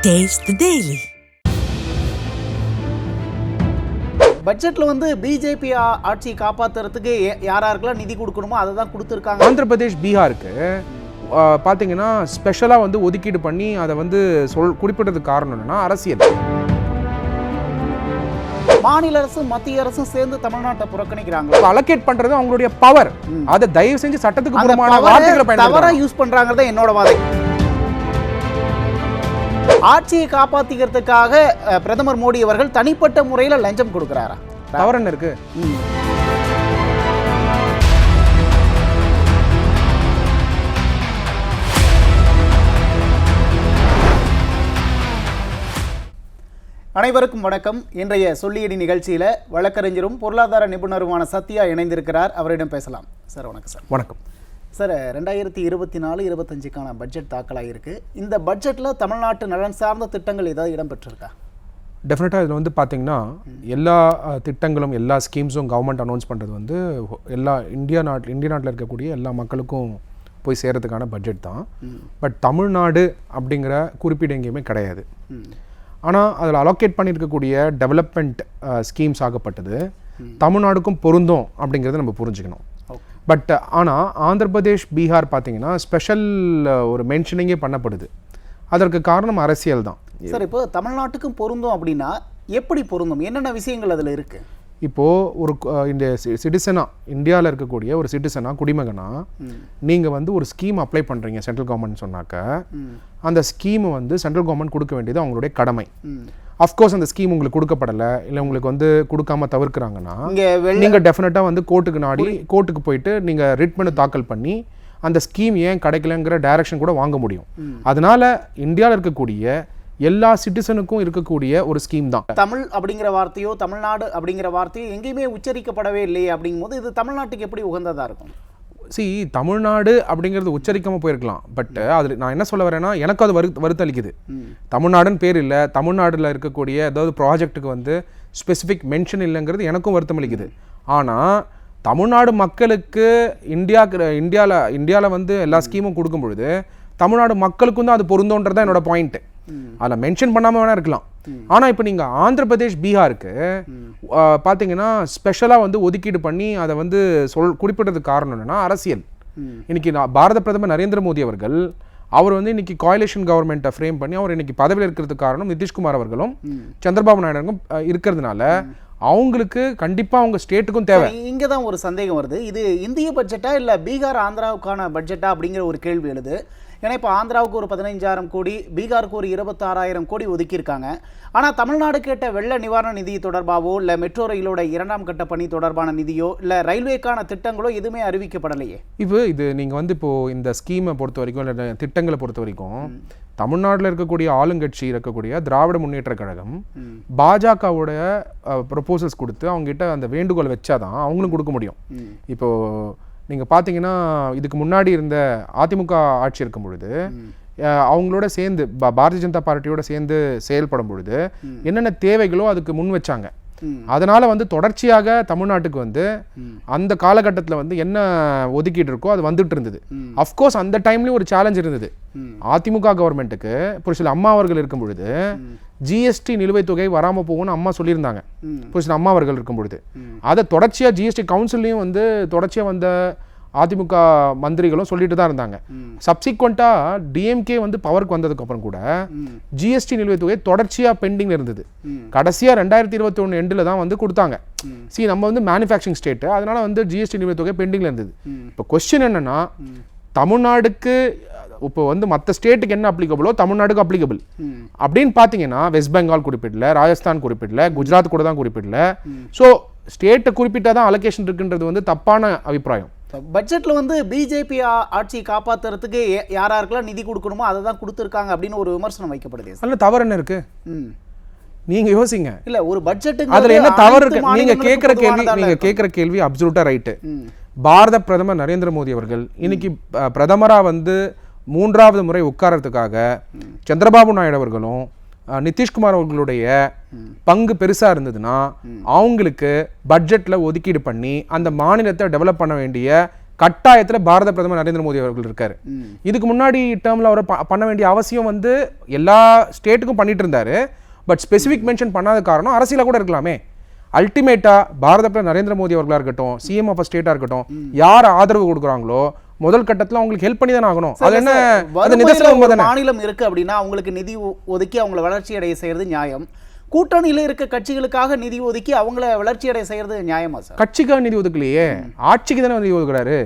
Taste the Daily. பட்ஜெட்ல வந்து BJP ஆட்சியை காப்பாத்துறதுக்கு யாராருக்கெல்லாம் நிதி கொடுக்கணுமோ அதை தான் கொடுத்துருக்காங்க. ஆந்திர பிரதேஷ் பீகாருக்கு பார்த்தீங்கன்னா ஸ்பெஷலாக வந்து ஒதுக்கீடு பண்ணி அதை வந்து குறிப்பிட்டதுக்கு காரணம் என்னன்னா அரசியல். மாநில அரசும் மத்திய அரசும் சேர்ந்து தமிழ்நாட்டை புறக்கணிக்கிறாங்க. அலோகேட் பண்றது அவங்களுடைய பவர். அதை தயவு செஞ்சு சட்டத்துக்கு புறம்பான வார்த்தைகளை தவறா யூஸ் பண்றாங்கறத என்னோட வாதம். ஆட்சியை காப்பாத்திக்கிறதுக்காக பிரதமர் மோடி அவர்கள் தனிப்பட்ட முறையில் லஞ்சம் கொடுக்கிறாரா? தவறு என்ன இருக்கு? அனைவருக்கும் வணக்கம். இன்றைய சொல்லியடி நிகழ்ச்சியில் வழக்கறிஞரும் பொருளாதார நிபுணருமான சத்யா இணைந்திருக்கிறார். அவரிடம் பேசலாம். சார் வணக்கம். சார் வணக்கம். சார் 2024-25க்கான பட்ஜெட் தாக்கலாகிருக்கு. இந்த பட்ஜெட்டில் தமிழ்நாட்டு நலன் சார்ந்த திட்டங்கள் ஏதாவது இடம்பெற்றிருக்கா? டெஃபினட்டாக இதில் வந்து பார்த்தீங்கன்னா எல்லா திட்டங்களும் எல்லா ஸ்கீம்ஸும் கவர்மெண்ட் அனௌன்ஸ் பண்ணுறது வந்து எல்லா இந்திய நாட்டில் இருக்கக்கூடிய எல்லா மக்களுக்கும் போய் சேர்கிறதுக்கான பட்ஜெட் தான். பட் தமிழ்நாடு அப்படிங்கிற குறிப்பீடு எங்கேயுமே கிடையாது. ஆனால் அதில் அலோகேட் பண்ணியிருக்கக்கூடிய டெவலப்மெண்ட் ஸ்கீம்ஸ் ஆகப்பட்டது தமிழ்நாடுக்கும் பொருந்தும் அப்படிங்கிறத நம்ம புரிஞ்சுக்கணும். பட் ஆனால் ஆந்திர பிரதேஷ் பீகார் பார்த்தீங்கன்னா ஸ்பெஷல் ஒரு மென்ஷனிங்கே பண்ணப்படுது. அதற்கு காரணம் அரசியல் தான். சார், இப்போ தமிழ்நாட்டுக்கும் பொருந்தும் அப்படின்னா எப்படி பொருந்தும்? என்னென்ன விஷயங்கள் அதில் இருக்குது? இப்போது ஒரு இந்த சிட்டிசனாக இந்தியாவில் இருக்கக்கூடிய ஒரு சிட்டிசனாக குடிமகனாக நீங்கள் வந்து ஒரு ஸ்கீம் அப்ளை பண்ணுறீங்க சென்ட்ரல் கவர்மெண்ட் சொன்னாக்க அந்த ஸ்கீமை வந்து சென்ட்ரல் கவர்மெண்ட் கொடுக்க வேண்டியது அவங்களுடைய கடமை. அஃப்கோர்ஸ் அந்த ஸ்கீம் உங்களுக்கு கொடுக்கப்படலை, இல்லை உங்களுக்கு வந்து கொடுக்காம தவிர்க்கிறாங்கன்னா நீங்கள் டெஃபினட்டாக வந்து கோர்ட்டுக்கு போயிட்டு நீங்கள் ரிட் மனு தாக்கல் பண்ணி அந்த ஸ்கீம் ஏன் கிடைக்கலங்கிற டைரக்ஷன் கூட வாங்க முடியும். அதனால இந்தியாவில் இருக்கக்கூடிய எல்லா சிட்டிசனுக்கும் இருக்கக்கூடிய ஒரு ஸ்கீம் தான். தமிழ் அப்படிங்கிற வார்த்தையோ தமிழ்நாடு அப்படிங்கிற வார்த்தையோ எங்கேயுமே உச்சரிக்கப்படவே இல்லையே. அப்படிங்கும் போது இது தமிழ்நாட்டுக்கு எப்படி உகந்ததாக இருக்கும்? தமிழ்நாடு அப்படிங்கிறது உச்சரிக்காமல் போயிருக்கலாம். பட் அதில் நான் என்ன சொல்ல வரேன்னா எனக்கு அது வருத்தளிக்குது. தமிழ்நாடுன்னு பேர் இல்லை, தமிழ்நாட்டில் இருக்கக்கூடிய ஏதாவது ப்ராஜெக்ட்டுக்கு வந்து ஸ்பெசிஃபிக் மென்ஷன் இல்லைங்கிறது எனக்கும் வருத்தம் அளிக்குது. ஆனால் தமிழ்நாடு மக்களுக்கு இந்தியாவில் வந்து எல்லா ஸ்கீமும் கொடுக்கும் பொழுது தமிழ்நாடு மக்களுக்கும் தான் அது பொருந்தோன்றது தான் என்னோட பாயிண்ட்டு. அதில் மென்ஷன் பண்ணாமல் வேணா இருக்கலாம். ஆனால் இப்போ நீங்கள் ஆந்திர பிரதேஷ் பீகாருக்கு பார்த்தீங்கன்னா ஸ்பெஷலாக வந்து ஒதுக்கீடு பண்ணி அதை வந்து குறிப்பிட்டதுக்கு காரணம் என்னன்னா அரசியல். இன்னைக்கு பாரத பிரதமர் நரேந்திர மோடி அவர்கள் அவர் வந்து இன்னைக்கு கோயலேஷன் கவர்மெண்ட்டை ஃப்ரேம் பண்ணி அவர் இன்னைக்கு பதவியில் இருக்கிறதுக்கு காரணம் நிதிஷ்குமார் அவர்களும் சந்திரபாபு நாயுடுக்கும் இருக்கிறதுனால அவங்களுக்கு கண்டிப்பாக அவங்க ஸ்டேட்டுக்கும் தேவை. இங்கே தான் ஒரு சந்தேகம் வருது. இது இந்திய பட்ஜெட்டா இல்லை பீகார் ஆந்திராவுக்கான பட்ஜெட்டா அப்படிங்கிற ஒரு கேள்வி எழுது. ஏன்னா இப்போ ஆந்திராவுக்கு ஒரு 15,000 கோடி, பீகாருக்கு ஒரு 26,000 கோடி ஒதுக்கியிருக்காங்க. ஆனால் தமிழ்நாடு கேட்ட வெள்ள நிவாரண நிதி தொடர்பாகவோ இல்லை மெட்ரோ ரயிலோட 2ஆம் கட்ட பணி தொடர்பான நிதியோ இல்லை ரயில்வேக்கான திட்டங்களோ எதுவுமே அறிவிக்கப்படலையே. இது நீங்கள் வந்து இப்போது இந்த ஸ்கீமை பொறுத்த வரைக்கும் இல்லை திட்டங்களை பொறுத்த வரைக்கும் தமிழ்நாட்டில் இருக்கக்கூடிய ஆளுங்கட்சி இருக்கக்கூடிய திராவிட முன்னேற்ற கழகம் பாஜகவுடைய ப்ரொபோசல்ஸ் கொடுத்து அவங்ககிட்ட அந்த வேண்டுகோள் வச்சாதான் அவங்களும் கொடுக்க முடியும். இப்போது நீங்கள் பார்த்தீங்கன்னா இதுக்கு முன்னாடி இருந்த அதிமுக ஆட்சி இருக்கும் பொழுது அவங்களோட சேர்ந்து பாரதிய ஜனதா பார்ட்டியோட சேர்ந்து செயல்படும் பொழுது என்னென்ன தேவைகளோ அதுக்கு முன் வச்சாங்க. அதனால வந்து தொடர்ச்சியாக தமிழ்நாட்டுக்கு வந்து அந்த காலகட்டத்தில் வந்து என்ன ஒதுக்கீடு இருக்கோ அது வந்துட்டு இருந்தது. அஃப்கோர்ஸ் அந்த டைம்லயும் ஒரு சேலஞ்ச் இருந்தது. அதிமுக கவர்மெண்ட்டுக்கு புரட்சியில் அம்மா அவர்கள் இருக்கும் பொழுது ஜிஎஸ்டி நிலுவைத் தொகை வராமல் போகும்னு அம்மா சொல்லியிருந்தாங்க. புரட்சியில் அம்மா அவர்கள் இருக்கும் பொழுது அதை தொடர்ச்சியாக ஜிஎஸ்டி கவுன்சிலையும் வந்து தொடர்ச்சியாக வந்த அதிமுக மந்திரிகளும் சொல்லிட்டு தான் இருந்தாங்க. சப்சிக்வெண்ட்டாக டிஎம்கே வந்து பவருக்கு வந்ததுக்கு அப்புறம் கூட ஜிஎஸ்டி நிலுவைத் தொகை தொடர்ச்சியாக பெண்டிங் இருந்தது. கடைசியாக 2021 எண்டில் தான் வந்து கொடுத்தாங்க. நம்ம வந்து மேனுஃபேக்சரிங் ஸ்டேட்டு, அதனால வந்து ஜிஎஸ்டி நிலுவைத் தொகை பெண்டிங்ல இருந்தது. இப்போ கொஸ்டின் என்னன்னா தமிழ்நாடுக்கு இப்போ வந்து மற்ற ஸ்டேட்டுக்கு என்ன அப்ளிகபிளோ தமிழ்நாடுக்கு அப்ளிகபிள் அப்படின்னு பார்த்தீங்கன்னா வெஸ்ட் பெங்கால் குறிப்பிடல, ராஜஸ்தான் குறிப்பிடல, குஜராத் கூட தான் குறிப்பிடல. ஸோ ஸ்டேட்டை குறிப்பிட்டாதான் அலோகேஷன் இருக்குன்றது வந்து தப்பான அபிப்பிராயம். பட்ஜெட்ல வந்து பிஜேபி ஆட்சியை காப்பாத்துறதுக்கு யாராருக்கெல்லாம் நிதி கொடுக்கணுமோ அதை தான் கொடுத்துருக்காங்க அப்படின்னு ஒரு விமர்சனம் வைக்கப்படுது. அதில் தவறு என்ன இருக்கு? நீங்க யோசிங்க. இல்ல ஒரு பட்ஜெட் அதுல என்ன தவறு இருக்கு? நீங்க கேட்கிற கேள்வி அப்சல்யூட்டா ரைட்டு. பாரத பிரதமர் நரேந்திர மோடி அவர்கள் இன்னைக்கு பிரதமரா வந்து 3வது முறை உட்காரத்துக்காக சந்திரபாபு நாயுடு அவர்களும் நிதிஷ்குமார் அவர்களுடைய பங்கு பெருசா இருந்ததுன்னா அவங்களுக்கு பட்ஜெட்ல ஒதுக்கீடு பண்ணி அந்த மாநிலத்தை டெவலப் பண்ண வேண்டிய கட்டாயத்துல பாரத பிரதமர் நரேந்திர மோடி அவர்கள் இருக்காரு. இதுக்கு முன்னாடி டேர்ம்ல அவர் பண்ண வேண்டிய அவசியம் வந்து எல்லா ஸ்டேட்டுக்கும் பண்ணிட்டு இருந்தாரு. பட் ஸ்பெசிஃபிக் மென்ஷன் பண்ணாத காரணம் அரசியல கூட இருக்கலாமே. அல்டிமேட்டா பாரத பிரதமர் நரேந்திர மோடி அவர்களா இருக்கட்டும், சிஎம் ஆஃப் ஸ்டேட்டா இருக்கட்டும், யார் ஆதரவு கொடுக்குறாங்களோ முதல் கட்டத்துல அவங்களுக்கு ஹெல்ப் பண்ணி தான் ஆகணும். அது என்ன, அது நிதர்சனம் ஒரு மாநிலம் இருக்கு அப்படின்னா அவங்களுக்கு நிதி ஒதுக்கி அவங்கள வளர்ச்சி அடைய செய்யறது நியாயம். கூட்டணியில இருக்க கட்சிகளுக்காக நிதி ஒதுக்கி அவங்கள வளர்ச்சி அடைய செய்யறது நியாயமா சார்? கட்சிக்காக நிதி ஒதுக்கலையே, ஆட்சிக்கு தானே நிதி ஒதுக்குறாரு.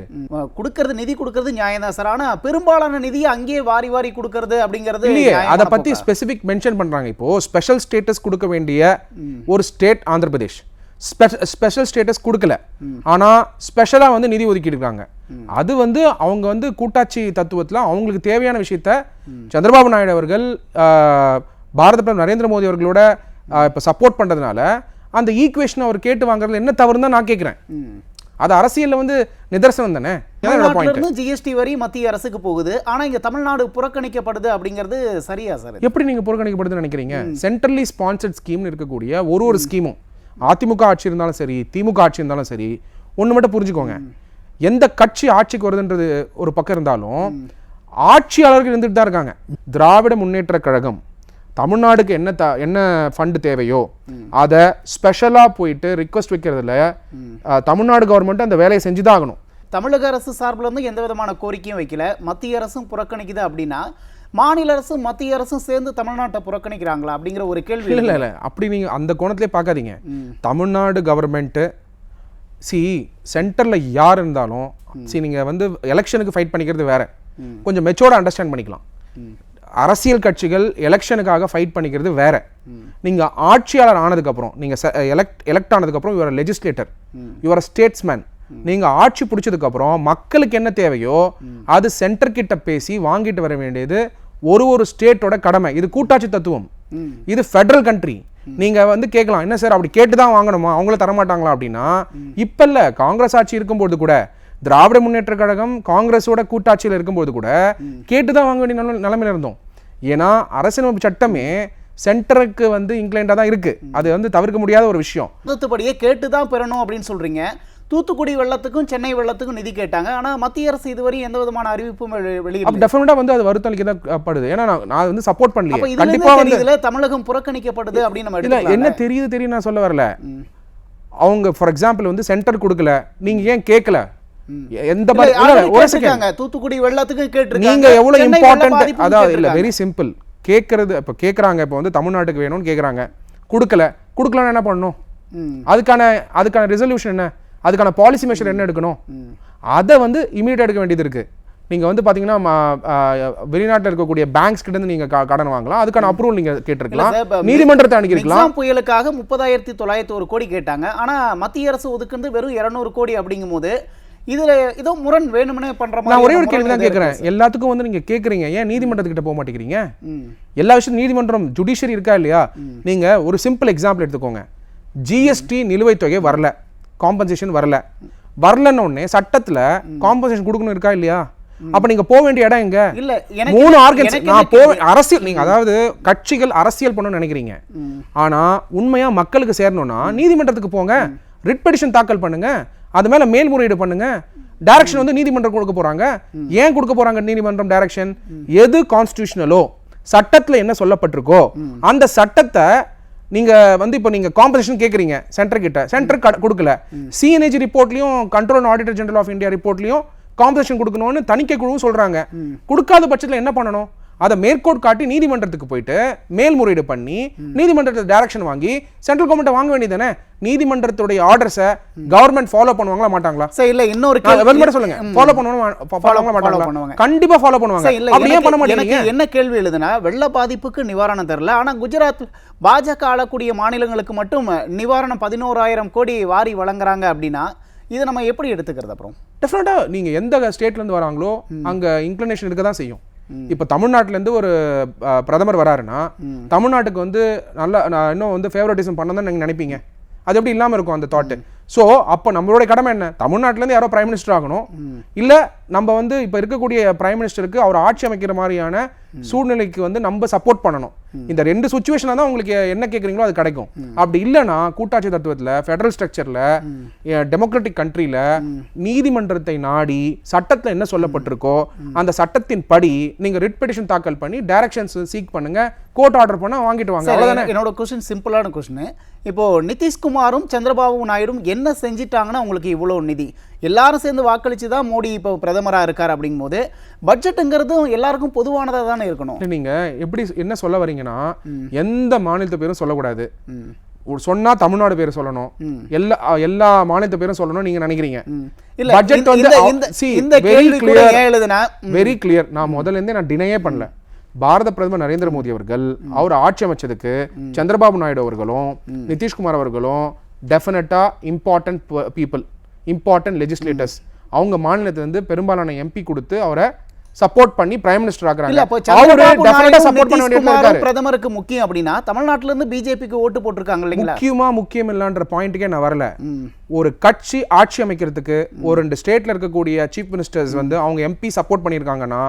நிதி கொடுக்கறது நியாயம் தான் சார். ஆனா பெரும்பாலான நிதியை அங்கேயே வாரி வாரி கொடுக்கறது அப்படிங்கிறது இல்லையே. அதை பத்தி ஸ்பெசிபிக் மென்ஷன் பண்றாங்க. இப்போ ஸ்பெஷல் ஸ்டேட்டஸ் கொடுக்க வேண்டிய ஒரு state Andhra Pradesh special status கொடுக்கல, ஆனா ஸ்பெஷலா வந்து நிதி ஒதுக்கி இருக்காங்க. அது வந்து அவங்க வந்து கூட்டாட்சி தத்துவத்துல அவங்களுக்கு தேவையான விஷயத்த சந்திரபாபு நாயுடு அவர்கள் பாரத பிரதமர் நரேந்திர மோடி அவர்களோட இப்ப சப்போர்ட் பண்றதுனால அந்த ஈக்குவேஷன் அவர் கேட்டு வாங்குறதுல என்ன தவறுன்னு தான் நான் கேட்கிறேன். அது அரசியல்ல வந்து நிதர்சனம் தானே. ஜிஎஸ்டி வரி மத்திய அரசுக்கு போகுது, ஆனா இங்க தமிழ்நாடு புறக்கணிக்கப்படுது அப்படிங்கிறது சரியா சார்? எப்படி நீங்க புறக்கணிக்கப்படுதுன்னு நினைக்கிறீங்க? சென்ட்ரலி ஸ்பான்சர்ட் ஸ்கீம்னு இருக்கக்கூடிய ஒரு ஸ்கீமும் அதிமுக ஆட்சி இருந்தாலும் சரி, திமுக ஆட்சி இருந்தாலும் சரி, ஒன்று மட்டும் புரிஞ்சுக்கோங்க, எந்த கட்சி ஆட்சிக்கு வருதுன்றது ஒரு பக்கம் இருந்தாலும் ஆட்சியாளர்கள் இருந்துட்டு தான் இருக்காங்க. திராவிட முன்னேற்ற கழகம் தமிழ்நாடுக்கு என்ன ஃபண்டு தேவையோ அதை ஸ்பெஷலாக போயிட்டு ரிக்வஸ்ட் வைக்கிறதுல தமிழ்நாடு கவர்மெண்ட் அந்த வேலையை செஞ்சு தான் ஆகணும். தமிழக அரசு சார்பில் வந்து எந்த விதமான கோரிக்கையும் வைக்கல, மத்திய அரசும் புறக்கணிக்குது அப்படின்னா மாநில அரசும் மத்திய அரசும் சேர்ந்து தமிழ்நாட்டை புறக்கணிக்கிறாங்களா அப்படிங்கிற ஒரு கேள்வி. இல்லை, அப்படி நீங்கள் அந்த கோணத்திலே பார்க்காதீங்க. தமிழ்நாடு கவர்மெண்ட்டு சென்டரில் யார் இருந்தாலும் நீங்கள் வந்து எலெக்ஷனுக்கு ஃபைட் பண்ணிக்கிறது வேற, கொஞ்சம் மெச்சோர்டாக அண்டர்ஸ்டாண்ட் பண்ணிக்கலாம். அரசியல் கட்சிகள் எலெக்ஷனுக்காக ஃபைட் பண்ணிக்கிறது வேற. நீங்கள் ஆட்சியாளர் ஆனதுக்கப்புறம், நீங்கள் எலெக்ட் ஆனதுக்கப்புறம் யுவர் லெஜிஸ்லேட்டர், யுவர் ஸ்டேட்ஸ்மேன். நீங்கள் ஆட்சி பிடிச்சதுக்கப்புறம் மக்களுக்கு என்ன தேவையோ அது சென்டர் கிட்ட பேசி வாங்கிட்டு வர வேண்டியது ஒரு ஸ்டேட்டோட கடமை. இது கூட்டாட்சி தத்துவம், இது ஃபெடரல் கண்ட்ரி. நீங்க வந்து கேட்கலாம், என்ன சார் அப்படி கேட்டுதான் வாங்கணுமா, அவங்கள தரமாட்டாங்களா அப்படின்னா, இப்ப இல்ல, காங்கிரஸ் ஆட்சி இருக்கும்போது கூட, திராவிட முன்னேற்ற கழகம் காங்கிரஸோட கூட்டாட்சியில் இருக்கும்போது கூட கேட்டுதான் வாங்க வேண்டிய நிலைமையில இருந்தோம். ஏன்னா அரசியலமைப்பு சட்டமே சென்டருக்கு வந்து இன்க்ளைண்டா தான் இருக்கு. அது வந்து தவிர்க்க முடியாத ஒரு விஷயம். படியே கேட்டுதான் பெறணும் அப்படின்னு சொல்றீங்க. தூத்துக்குடி வெள்ளத்துக்கும் சென்னை வெள்ளத்துக்கும் நிதி கேட்டாங்க, ஆனா மத்திய அரசு இதுவரை எந்த விதமான அறிவிப்பும் வெளியிடல. டெஃபினட்டா வந்து அது வருத்தளிக்கப்படுது. ஏன்னா நான் வந்து சப்போர்ட் பண்ணல. கண்டிப்பா வந்து தமிழகம் புறக்கணிக்கப்படுது அப்படின்னு நம்ம இல்ல, என்ன தெரியுது நான் சொல்ல வரல. அவங்க ஃபார் எக்ஸாம்பிள் வந்து சென்டர் கொடுக்கல, நீங்க ஏன் கேட்கல? எந்த தூத்துக்குடி வெள்ளத்துக்கு கேட்டிருக்காங்க. நீங்க எவ்வளவு இம்பார்ட்டன்ட், அதாவது இல்ல, வெரி சிம்பிள். கேட்கறது இப்ப கேட்கறாங்க, இப்ப வந்து தமிழ்நாட்டுக்கு வேணும்னு கேட்கறாங்க, கொடுக்கலன்னா என்ன பண்ணணும்? அதுக்கான ரெசல்யூஷன் என்ன, அதுக்கான பாலிசி மெஷர் என்ன எடுக்கணும்? அதை வந்து இமீடியட் எடுக்க வேண்டியது இருக்கு. நீங்க வந்து பாத்தீங்கன்னா வெளிநாட்டில் இருக்கக்கூடிய பேங்க்ஸ் கிட்ட இருந்து நீங்க கடன் வாங்கலாம், அதுக்கான அப்ரூவல் நீங்க கேட்டிருக்கலாம், நீதிமன்றத்தை அணுகிருக்கலாம். புயலுக்காக 30,901 கோடி கேட்டாங்க, ஆனா மத்திய அரசு ஒதுக்குறது வெறும் 200 கோடி அப்படிங்கும் போது இதுல ஏதோ முரண் வேணும்னே பண்ற மாதிரி. நான் ஒரே ஒரு கேள்வி தான் கேட்கிறேன். எல்லாத்துக்கும் வந்து நீங்க கேக்குறீங்க, ஏன் நீதிமன்றத்துக்கிட்ட போக மாட்டேங்கிறீங்க? எல்லா விஷயம் நீதிமன்றம் ஜுடிஷியரி இருக்கா இல்லையா? நீங்க ஒரு சிம்பிள் எக்ஸாம்பிள் எடுத்துக்கோங்க. ஜிஎஸ்டி நிலுவைத் தொகை வரல, காம்பன்சேஷன் வரலன்னு உடனே சட்டத்துல காம்பன்சேஷன் கொடுக்கணும் இருக்கா இல்லையா? அப்ப நீங்க போக வேண்டிய இடம் எங்க? இல்ல, 3 ஆர்கன்ஸ். நான் அரசியல், நீங்க அதாவது கட்சிகள் அரசியல் பண்ணணும்னு நினைக்கிறீங்க, ஆனா உண்மையா மக்களுக்கு சேரணும்னா நீதிமன்றத்துக்கு போங்க, ரிட் பெட்டிஷன் தாக்கல் பண்ணுங்க, அது மேல மேல்முறையீடு பண்ணுங்க. டைரக்ஷன் வந்து நீதிமன்றம் கொடுக்க போறாங்க. ஏன் கொடுக்க போறாங்க நீதிமன்றம் டைரக்ஷன்? எது கான்ஸ்டிடியூஷனலோ, சட்டத்துல என்ன சொல்லப்பட்டிருக்கோ அந்த சட்டத்தை நீங்க வந்து இப்போ நீங்க காம்பன்சேஷன் கேக்குறீங்க சென்டர் கிட்ட, சென்டர் கொடுக்கல. சிஎன்ஏஜி ரிப்போர்ட்லயும் control and auditor general of India ரிப்போர்ட்லயும் காம்பன்சேஷன் கொடுக்கணும்னு தணிக்கை குழு சொல்றாங்க. கொடுக்காத பட்சத்தில் என்ன பண்ணணும்? அதை மேற்கோட் காட்டி நீதிமன்றத்துக்கு போயிட்டு மேல்முறையீடு பண்ணி நீதிமன்றத்தை டைரக்ஷன் வாங்கி சென்ட்ரல் கவர்மெண்ட் வாங்க வேண்டியதானே? நீதிமன்றத்துடைய ஆர்டர்ஸை கவர்மெண்ட் ஃபாலோ பண்ணுவாங்களா மாட்டாங்களா? இல்ல, இன்னொரு சொல்லுங்க, ஃபாலோ பண்ணுவாங்களா மாட்டாங்களா? கண்டிப்பா ஃபாலோ பண்ணுவாங்க. அப்படியே பண்ண மாட்டீங்க. என்ன கேள்வி எழுதுனா, வெள்ள பாதிப்புக்கு நிவாரணம் தரல, ஆனா குஜராத் பாஜக ஆளக்கூடிய மாநிலங்களுக்கு மட்டும் நிவாரணம் 11,000 கோடி வாரி வழங்குறாங்க அப்படின்னா இதை நம்ம எப்படி எடுத்துக்கிறது? அப்புறம் டெஃபினட்டா நீங்க எந்த ஸ்டேட்ல இருந்து வராங்களோ அங்க இன்க்ளினேஷன் இருக்க தான் செய்யும். இப்ப தமிழ்நாட்டுல இருந்து ஒரு பிரதமர் வராருன்னா தமிழ்நாட்டுக்கு வந்து நல்ல இன்னும் வந்து ஃபேவரட்டிசம் பண்ணதான் நீங்க நினைப்பீங்க. அது எப்படி இல்லாம இருக்கும் அந்த தாட்? ஸோ அப்போ நம்மளுடைய கடமை என்ன? தமிழ்நாட்டிலேருந்து யாரோ பிரைம் மினிஸ்டர் ஆகணும், இல்லை நம்ம வந்து இப்போ இருக்கக்கூடிய பிரைம் மினிஸ்டருக்கு அவர் ஆட்சி அமைக்கிற மாதிரியான சூழ்நிலைக்கு வந்து நம்ம சப்போர்ட் பண்ணணும். இந்த ரெண்டு சுச்சுவேஷனாக தான் உங்களுக்கு என்ன கேட்குறீங்களோ அது கிடைக்கும். அப்படி இல்லைன்னா கூட்டாட்சி தத்துவத்தில், ஃபெடரல் ஸ்ட்ரக்சரில், டெமோக்ராட்டிக் கண்ட்ரியில் நீதிமன்றத்தை நாடி சட்டத்தில் என்ன சொல்லப்பட்டிருக்கோ அந்த சட்டத்தின் படி நீங்கள் ரிட் பெட்டிஷன் தாக்கல் பண்ணி டைரக்ஷன்ஸ் சீக் பண்ணுங்க, கோர்ட் ஆர்டர் பண்ண வாங்கிட்டு வாங்க. அவ்வளவுதானே. என்னோட கொஸ்டின் சிம்பிளான கொஸ்டின். இப்போ நிதிஷ்குமாரும் சந்திரபாபு நாயுடும் என்ன செஞ்சிட்டாங்கன்னா உங்களுக்கு இவ்வளோ நிதி? எல்லாரும் சேர்ந்து வாக்களிச்சு தான் மோடி இப்போ பிரதமராக இருக்கார். அப்படிங்கும்போது பட்ஜெட்டுங்கிறதும் எல்லாருக்கும் பொதுவானதாக தானே இருக்கணும். நீங்க எப்படி என்ன சொல்ல வரீங்கன்னா, எந்த மாநிலத்து பேரும் சொல்லக்கூடாது, சொன்னா தமிழ்நாடு பேர் சொல்லணும், எல்லா மாநிலத்து பேரும் சொல்லணும் நீங்க நினைக்கிறீங்க. பட்ஜெட் வந்து வெரி கிளியர். நான் முதல்ல இருந்தே நான் டினையே பண்ணல. பாரத பிரதமர் நரேந்திர மோடி அவர்கள் அவர் ஆட்சி அமைச்சதுக்கு சந்திரபாபு நாயுடு அவர்களும் நிதிஷ்குமார் அவர்களும் டெஃபினட்டா இம்பார்ட்டன்ட் பீப்புள், இம்பார்ட்டன்ட் லெஜிஸ்லேட்டர்ஸ். அவங்க மாநிலத்துல இருந்து பெரும்பாலான எம்பி கொடுத்து அவரை சப்போர்ட் பண்ணி பிரைம் மினிஸ்டர் ஆக்குறாங்க. பிரதமருக்கு முக்கியம் அப்படின்னா தமிழ்நாட்டுல இருந்து பிஜேபிக்கு ஓட்டு போட்டிருக்காங்க இல்லைங்களா? முக்கியம் இல்லன்ற பாயிண்ட்டுக்கே நான் வரல. ஒரு கட்சி ஆட்சி அமைக்கிறதுக்கு ஒரு 2 ஸ்டேட்ல இருக்கக்கூடிய சீஃப் மினிஸ்டர்ஸ் வந்து அவங்க எம்பி சப்போர்ட் பண்ணிருக்காங்கன்னா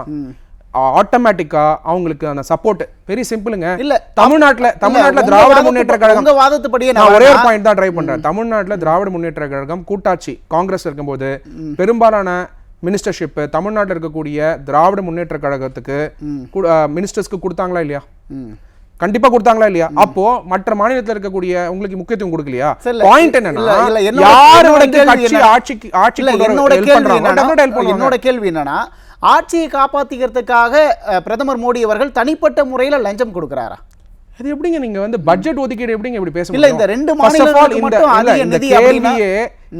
ஆட்டோமேட்டிக்கா அவங்களுக்கு அந்த சப்போர்ட் வெரி சிம்பிளுங்க. இல்ல தமிழ்நாட்டுல திராவிட முன்னேற்ற கழகம், உங்க வாதத்துப்படியே நான் ஒரே ஒரு பாயிண்ட் தான் ட்ரை பண்றேன். தமிழ்நாட்டுல திராவிட முன்னேற்ற கழகம் கூட்டாட்சி காங்கிரஸ் இருக்கும்போது பெரும்பாலான மினிஸ்டர்ஷிப் தமிழ்நாட்டில் இருக்கக்கூடிய திராவிட முன்னேற்ற கழகத்துக்கு மினிஸ்டர்ஸ்க்கு கொடுத்தாங்களா இல்லையா? கண்டிப்பா கொடுத்தாங்களா இல்லையா? அப்போ மற்ற மாநிலத்தில் இருக்கக்கூடிய உங்களுக்கு முக்கியத்துவம் கொடுக்கலையா? பாயிண்ட் என்னன்னா, யாரு வந்து ஆட்சி என்னோட கேள்வி என்னன்னா, ஆட்சியை காப்பாத்திக்கிறதுக்காக பிரதமர் மோடி அவர்கள் தனிப்பட்ட முறையில் லஞ்சம் கொடுக்கிறாரா? அது எப்படிங்க நீங்க வந்து பட்ஜெட் ஒதுக்கீடு எப்படிங்க இப்படி பேச முடியும்? இல்ல இந்த ரெண்டு மாநிலங்களுக்கு மட்டும் அதிக நிதி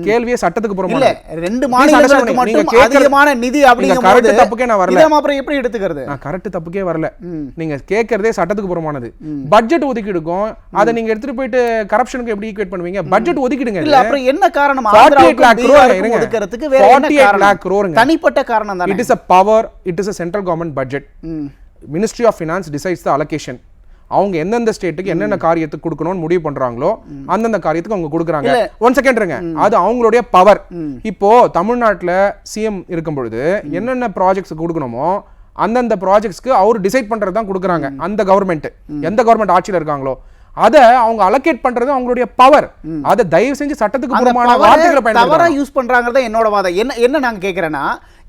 கேள்வியே சட்டத்துக்கு புறம்பான. இல்ல ரெண்டு மாநிலங்களுக்கு மட்டும் அதிகமான நிதி அப்படிங்க கரெக்ட் தப்புக்கே நான் வரல. இத அப்புறம் எப்படி எடுத்துக்கிறது? நான் கரெக்ட் தப்புக்கே வரல. நீங்க கேக்குறதே சட்டத்துக்கு புறமானது. பட்ஜெட் ஒதுக்கீடுக்கும் அத நீங்க எடுத்துட்டு போயிட்டு கரப்ஷனுக்கு எப்படி ஈக்குவேட் பண்ணுவீங்க? பட்ஜெட் ஒதுக்கிடுங்க. இல்ல அப்புறம் என்ன காரணம்? 48 lakh crore ஒதுக்கிறதுக்கு வேற என்ன காரணம்? தனிப்பட்ட காரணம் தானே. It is a power, it is a central government budget. Ministry of Finance decides the allocation. அவங்க எந்தெந்த ஸ்டேட்டுக்கு என்னென்ன காரியத்துக்கு கொடுக்கணும்னு முடிவு பண்றாங்களோ அந்தந்த காரியத்துக்கு அவங்க கொடுக்குறாங்க. 1 செகண்ட் இருங்க, அது அவங்களுடைய பவர். இப்போ தமிழ்நாட்டில் சிஎம் இருக்கும் பொழுது என்னென்ன ப்ராஜெக்ட்ஸ் கொடுக்கணுமோ அந்தந்த ப்ராஜெக்ட்ஸ்க்கு அவர் டிசைட் பண்றது தான் கொடுக்குறாங்க. அந்த கவர்மெண்ட் எந்த கவர்மெண்ட் ஆட்சியில் இருக்காங்களோ அதை அவங்க அலோகேட் பண்றது அவங்களுடைய பவர். அதை தயவு செஞ்சு சட்டத்துக்கு புறம்பான வார்த்தைகளை பயன்படுத்தி யூஸ் பண்றாங்கறத என்னோட வாதம். என்ன நான் கேட்கிறேன்னா,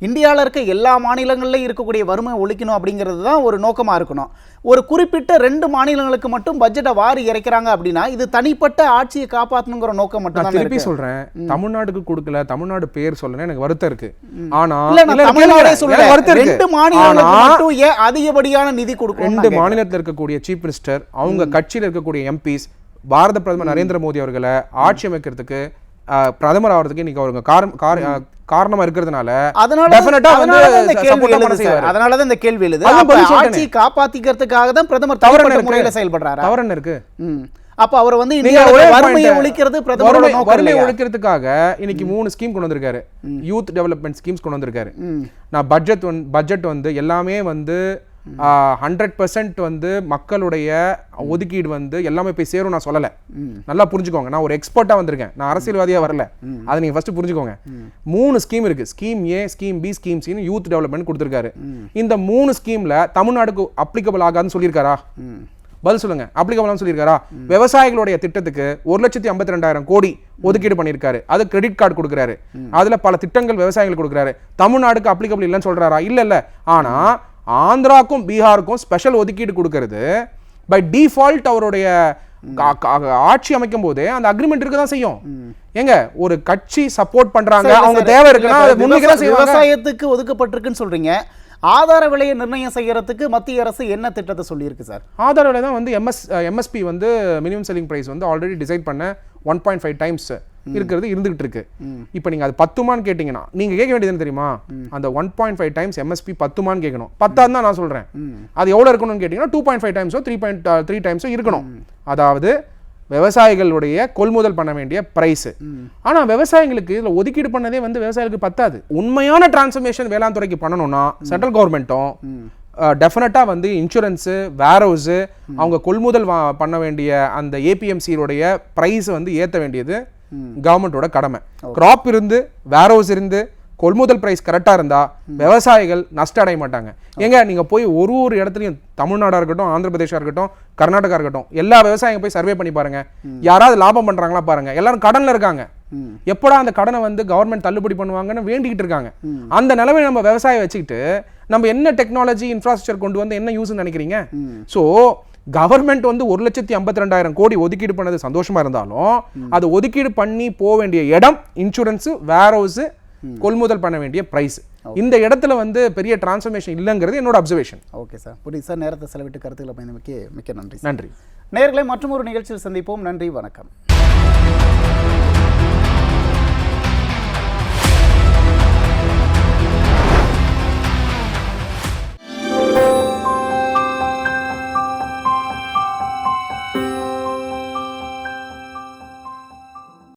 இந்தியாவில் இருக்க எல்லா மாநிலங்களிலும் இருக்கக்கூடிய வறுமை ஒழிக்கணும் அப்படிங்கிறது தான் ஒரு நோக்கமாக இருக்கணும். ஒரு குறிப்பிட்ட 2 மாநிலங்களுக்கு மட்டும் பட்ஜெட்டை வாரி இறைக்கிறாங்க அப்படின்னா இது தனிப்பட்ட ஆட்சியை காப்பாற்றணுங்கிற நோக்கம் மட்டும் தான். திருப்பி சொல்றேன், தமிழ்நாடுக்கு கொடுக்கல, தமிழ்நாடு பேர் சொல்லணும் எனக்கு வருத்தம் இருக்கு. ஆனா 2 மாநிலங்களுக்கு மட்டும் ஏன் அதிகப்படியான நிதி கொடுக்கணும்? 2 மாநிலத்தில் இருக்கக்கூடிய சீஃப் மினிஸ்டர் அவங்க கட்சியில் இருக்கக்கூடிய எம்பிஸ் பாரத பிரதமர் நரேந்திர மோடி அவர்களை ஆட்சி அமைக்கிறதுக்கு பிரதமர் ஆகிறதுக்கு இன்னைக்கு அவங்க காரணமா இருக்கிறதுனால அதனாலதான் இந்த கேள்வி எழுது. ஆட்சி காப்பாத்திக்கிறதுக்காக தான் பிரதமர் தவறான முறையில் செயல்படுறாரு. தவறு என்ன இருக்கு? அப்ப அவர் வந்து வறுமையை ஒழிக்கிறது பிரதமரோட நோக்கம். வறுமையை ஒழிக்கிறதுக்காக இன்னைக்கு 3 ஸ்கீம் கொண்டு வந்திருக்காரு. யூத் டெவலப்மெண்ட் ஸ்கீம்ஸ் கொண்டு வந்திருக்காரு. நான் பட்ஜெட் வந்து எல்லாமே வந்து 100% வந்து மக்களுடைய ஒதுக்கீடு வந்து எல்லாமே போய் சேரும் நான் சொல்லலை. நல்லா புரிஞ்சுக்கோங்க, நான் ஒரு எக்ஸ்பர்ட்டா வந்திருக்கேன், நான் அரசியல்வாதியா வரல. அதை நீங்க ஃபர்ஸ்ட் புரிஞ்சுக்கோங்க. 3 ஸ்கீம் இருக்கு. Scheme A, scheme B, scheme C, youth development கொடுத்திருக்காரு. இந்த 3 ஸ்கீம்ல தமிழ்நாடுக்கு அப்ளிகபிள் ஆகாதுன்னு சொல்லியிருக்காரா? பதில் சொல்லுங்க. அப்ளிகபிள் சொல்லியிருக்காரா? விவசாயிகளுடைய திட்டத்துக்கு 1,52,000 கோடி ஒதுக்கீடு பண்ணியிருக்காரு. அது கிரெடிட் கார்டு கொடுக்குறாரு. அதுல பல திட்டங்கள் விவசாயிகள் கொடுக்குறாரு. தமிழ்நாடுக்கு அப்ளிகபிள் இல்லைன்னு சொல்றாரா? இல்ல. ஆனா ஆந்திராக்கும் பீகாருக்கும் ஸ்பெஷல் ஒதுக்கீடு கொடுக்கிறது பை டிஃபால்ட் அவருடைய ஆட்சி அமைக்கும் போதே அந்த அக்ரிமெண்ட் இருக்க தான் செய்யும். ஏங்க ஒரு கட்சி சப்போர்ட் பண்றாங்க, அவங்க தேவை இருக்குன்னா விவசாயத்துக்கு ஒதுக்கப்பட்டிருக்குன்னு சொல்றீங்க. ஆதார விலையை நிர்ணயம் செய்யறதுக்கு மத்திய அரசு என்ன திட்டத்தை சொல்லியிருக்கு சார்? ஆதார விலை தான் வந்து எம்எஸ்பி வந்து மினிமம் செல்லிங் பிரைஸ் வந்து ஆல்ரெடி டிசைட் பண்ண 1.5 டைம்ஸ் இருக்கிறது இருந்துகிட்டு இருக்கு. இப்போ நீங்க அது 10மான்னு கேட்டீங்கன்னா நீங்க கேட்க வேண்டியது தெரியுமா? அந்த 1.5 டைம்ஸ் எம்எஸ்பி 10மான்னு கேட்கணும். 10 தான் நான் சொல்றேன். அது எவ்வளவு இருக்கணும்னு கேட்டீங்கன்னா 2.5 டைம்ஸோ 3.3 டைம்ஸோ இருக்கணும். அதாவது விவசாயிகளுடைய கொள்முதல் பண்ண வேண்டிய பிரைஸ். ஆனா விவசாயிகளுக்கு இதுல ஒதுக்கீடு பண்ணதே வந்து விவசாயிகளுக்கு பத்தாது. உண்மையான டிரான்ஸ்ஃபர்மேஷன் வேளாண் துறைக்கு பண்ணணும்னா சென்ட்ரல் கவர்மெண்ட்டும் டெஃபினட்டா வந்து இன்சூரன்ஸு, வேர்ஹவுஸு, அவங்க கொள்முதல் பண்ண வேண்டிய அந்த ஏபிஎம்சியோடைய பிரைஸ் வந்து ஏற்ற வேண்டியது கவர்மெண்டோட கடமை. கிராப் இருந்து வேர்ஹவுஸ் இருந்து கொள்முதல் பிரைஸ் கரெக்டாக இருந்தால் விவசாயிகள் நஷ்டம் அடைய மாட்டாங்க. ஏங்க நீங்கள் போய் ஒரு இடத்துலையும் தமிழ்நாடாக இருக்கட்டும், ஆந்திர பிரதேஷாக இருக்கட்டும், கர்நாடகா இருக்கட்டும், எல்லா விவசாயிங்க போய் சர்வே பண்ணி பாருங்க, யாராவது லாபம் பண்ணுறாங்களா பாருங்க. எல்லாரும் கடனில் இருக்காங்க. எப்படா அந்த கடனை வந்து கவர்மெண்ட் தள்ளுபடி பண்ணுவாங்கன்னு வேண்டிக்கிட்டு இருக்காங்க. அந்த நிலைமை நம்ம விவசாயம் வச்சுக்கிட்டு நம்ம என்ன டெக்னாலஜி இன்ஃப்ராஸ்ட்ரக்சர் கொண்டு வந்து என்ன யூஸ்ன்னு நினைக்கிறீங்க? ஸோ கவர்மெண்ட் வந்து 1,52,000 கோடி ஒதுக்கீடு பண்ணது சந்தோஷமா இருந்தாலும் அது ஒதுக்கீடு பண்ணி போக வேண்டிய இடம் இன்சூரன்ஸ், வேர்ஹவுஸ், கொள்முதல் பண்ண வேண்டிய பிரைஸ், இந்த இடத்துல வந்து பெரிய டிரான்ஸ்ஃபர்மேஷன் இல்லைங்கிறது என்னோட அப்சர்வேஷன். ஓகே சார், புரியுது சார். நேரத்தை செலவிட்டு கருத்துக்களை பயந்தமைக்கு மிக்க நன்றி. நன்றி நேயர்களை மற்றும் ஒரு நிகழ்ச்சியில் சந்திப்போம். நன்றி, வணக்கம்.